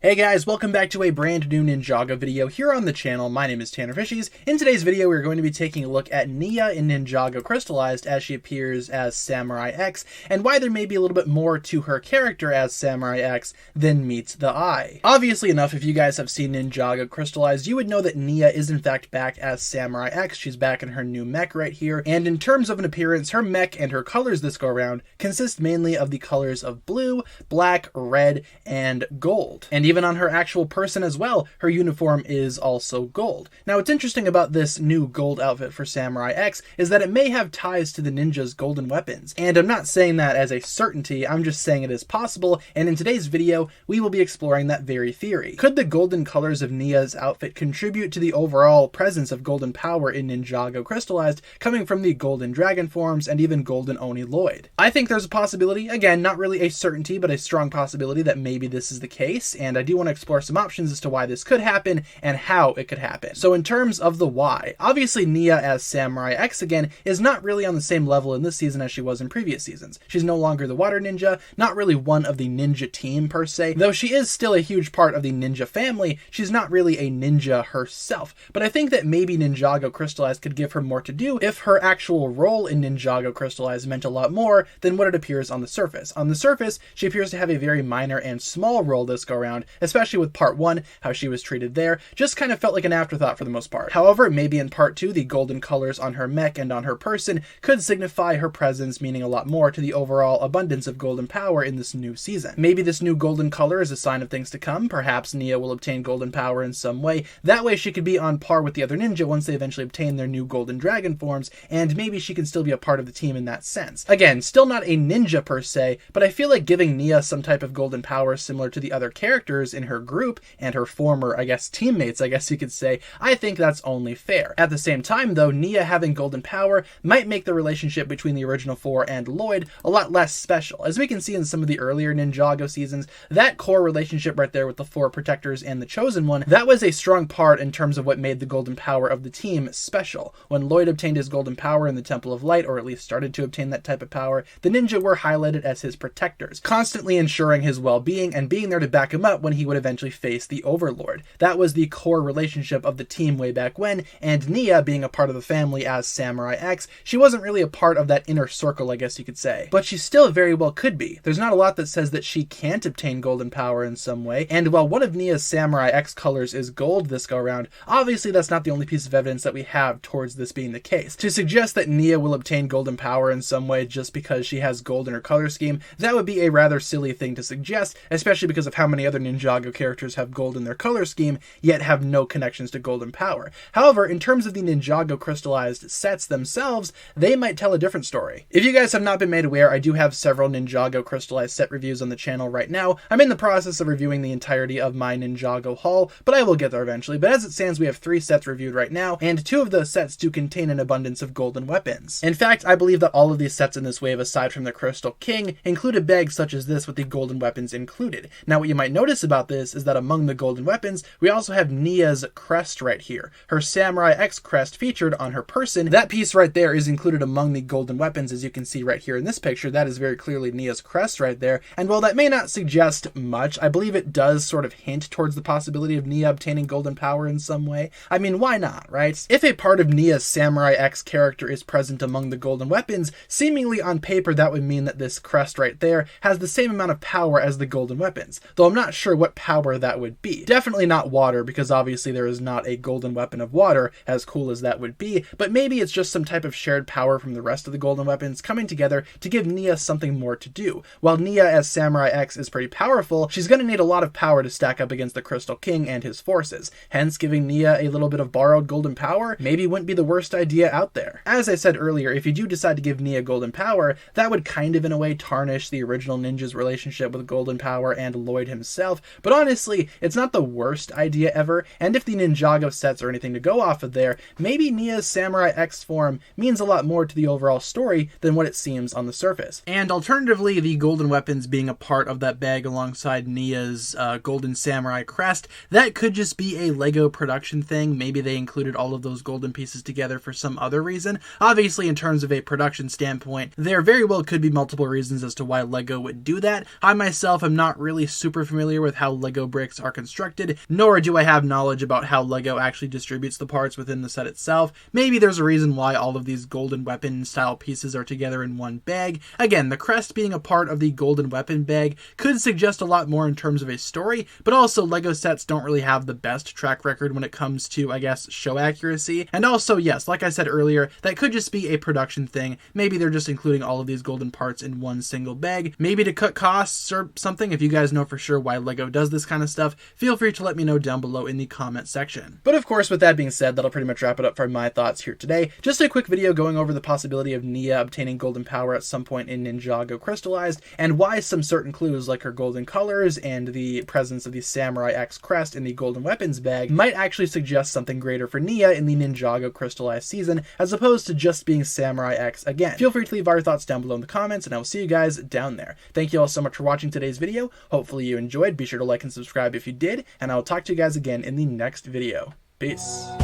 Hey guys, welcome back to a brand new Ninjago video here on the channel. My name is TannerFishies. In today's video, we're going to be taking a look at Nia in Ninjago Crystalized as she appears as Samurai X, and why there may be a little bit more to her character as Samurai X than meets the eye. Obviously enough, if you guys have seen Ninjago Crystalized, you would know that Nia is in fact back as Samurai X. She's back in her new mech right here, and in terms of an appearance, her mech and her colors this go around consist mainly of the colors of blue, black, red, and gold. And even on her actual person as well, her uniform is also gold. Now what's interesting about this new gold outfit for Samurai X is that it may have ties to the ninja's golden weapons. And I'm not saying that as a certainty, I'm just saying it is possible, and in today's video, we will be exploring that very theory. Could the golden colors of Nia's outfit contribute to the overall presence of golden power in Ninjago Crystalized, coming from the golden dragon forms and even golden Oni Lloyd? I think there's a possibility, again, not really a certainty, but a strong possibility that maybe this is the case, and I do want to explore some options as to why this could happen and how it could happen. So in terms of the why, obviously Nia as Samurai X again is not really on the same level in this season as she was in previous seasons. She's no longer the water ninja, not really one of the ninja team per se, though she is still a huge part of the ninja family. She's not really a ninja herself, but I think that maybe Ninjago Crystalized could give her more to do if her actual role in Ninjago Crystalized meant a lot more than what it appears on the surface. On the surface, she appears to have a very minor and small role this go around, especially with part 1, how she was treated there, just kind of felt like an afterthought for the most part. However, maybe in part 2, the golden colors on her mech and on her person could signify her presence, meaning a lot more to the overall abundance of golden power in this new season. Maybe this new golden color is a sign of things to come. Perhaps Nia will obtain golden power in some way. That way she could be on par with the other ninja once they eventually obtain their new golden dragon forms, and maybe she can still be a part of the team in that sense. Again, still not a ninja per se, but I feel like giving Nia some type of golden power similar to the other characters in her group and her former, teammates, you could say, I think that's only fair. At the same time though, Nia having golden power might make the relationship between the original 4 and Lloyd a lot less special. As we can see in some of the earlier Ninjago seasons, that core relationship right there with the 4 protectors and the chosen one, that was a strong part in terms of what made the golden power of the team special. When Lloyd obtained his golden power in the Temple of Light, or at least started to obtain that type of power, the ninja were highlighted as his protectors, constantly ensuring his well-being and being there to back him up when he would eventually face the Overlord. That was the core relationship of the team way back when, and Nia being a part of the family as Samurai X, she wasn't really a part of that inner circle, I guess you could say. But she still very well could be. There's not a lot that says that she can't obtain golden power in some way, and while one of Nia's Samurai X colors is gold this go around, obviously that's not the only piece of evidence that we have towards this being the case. To suggest that Nia will obtain golden power in some way just because she has gold in her color scheme, that would be a rather silly thing to suggest, especially because of how many other Ninjago characters have gold in their color scheme, yet have no connections to golden power. However, in terms of the Ninjago Crystalized sets themselves, they might tell a different story. If you guys have not been made aware, I do have several Ninjago Crystalized set reviews on the channel right now. I'm in the process of reviewing the entirety of my Ninjago haul, but I will get there eventually. But as it stands, we have 3 sets reviewed right now, and 2 of those sets do contain an abundance of golden weapons. In fact, I believe that all of these sets in this wave, aside from the Crystal King, include a bag such as this with the golden weapons included. Now what you might notice about this is that among the golden weapons, we also have Nia's crest right here. Her Samurai X crest featured on her person. That piece right there is included among the golden weapons, as you can see right here in this picture. That is very clearly Nia's crest right there. And while that may not suggest much, I believe it does sort of hint towards the possibility of Nia obtaining golden power in some way. I mean, why not, right? If a part of Nia's Samurai X character is present among the golden weapons, seemingly on paper that would mean that this crest right there has the same amount of power as the golden weapons, though I'm not sure what power that would be. Definitely not water, because obviously there is not a golden weapon of water, as cool as that would be, but maybe it's just some type of shared power from the rest of the golden weapons coming together to give Nia something more to do. While Nia as Samurai X is pretty powerful, she's going to need a lot of power to stack up against the Crystal King and his forces, hence giving Nia a little bit of borrowed golden power maybe wouldn't be the worst idea out there. As I said earlier, if you do decide to give Nia golden power, that would kind of in a way tarnish the original ninja's relationship with golden power and Lloyd himself, but honestly, it's not the worst idea ever, and if the Ninjago sets are anything to go off of there, maybe Nia's Samurai X form means a lot more to the overall story than what it seems on the surface. And alternatively, the golden weapons being a part of that bag alongside Nia's golden samurai crest, that could just be a Lego production thing. Maybe they included all of those golden pieces together for some other reason. Obviously, in terms of a production standpoint, there very well could be multiple reasons as to why Lego would do that. I myself am not really super familiar with with how LEGO bricks are constructed, nor do I have knowledge about how LEGO actually distributes the parts within the set itself. Maybe there's a reason why all of these golden weapon style pieces are together in one bag. Again, the crest being a part of the golden weapon bag could suggest a lot more in terms of a story, but also LEGO sets don't really have the best track record when it comes to, I guess, show accuracy. And also, yes, like I said earlier, that could just be a production thing. Maybe they're just including all of these golden parts in one single bag, maybe to cut costs or something. If you guys know for sure why LEGO does this kind of stuff, feel free to let me know down below in the comment section. But of course, with that being said, that'll pretty much wrap it up for my thoughts here today. Just a quick video going over the possibility of Nia obtaining golden power at some point in Ninjago Crystalized, and why some certain clues like her golden colors and the presence of the Samurai X crest in the golden weapons bag might actually suggest something greater for Nia in the Ninjago Crystalized season, as opposed to just being Samurai X again. Feel free to leave our thoughts down below in the comments, and I will see you guys down there. Thank you all so much for watching today's video. Hopefully you enjoyed. Be sure to like and subscribe if you did, and I will talk to you guys again in the next video. Peace.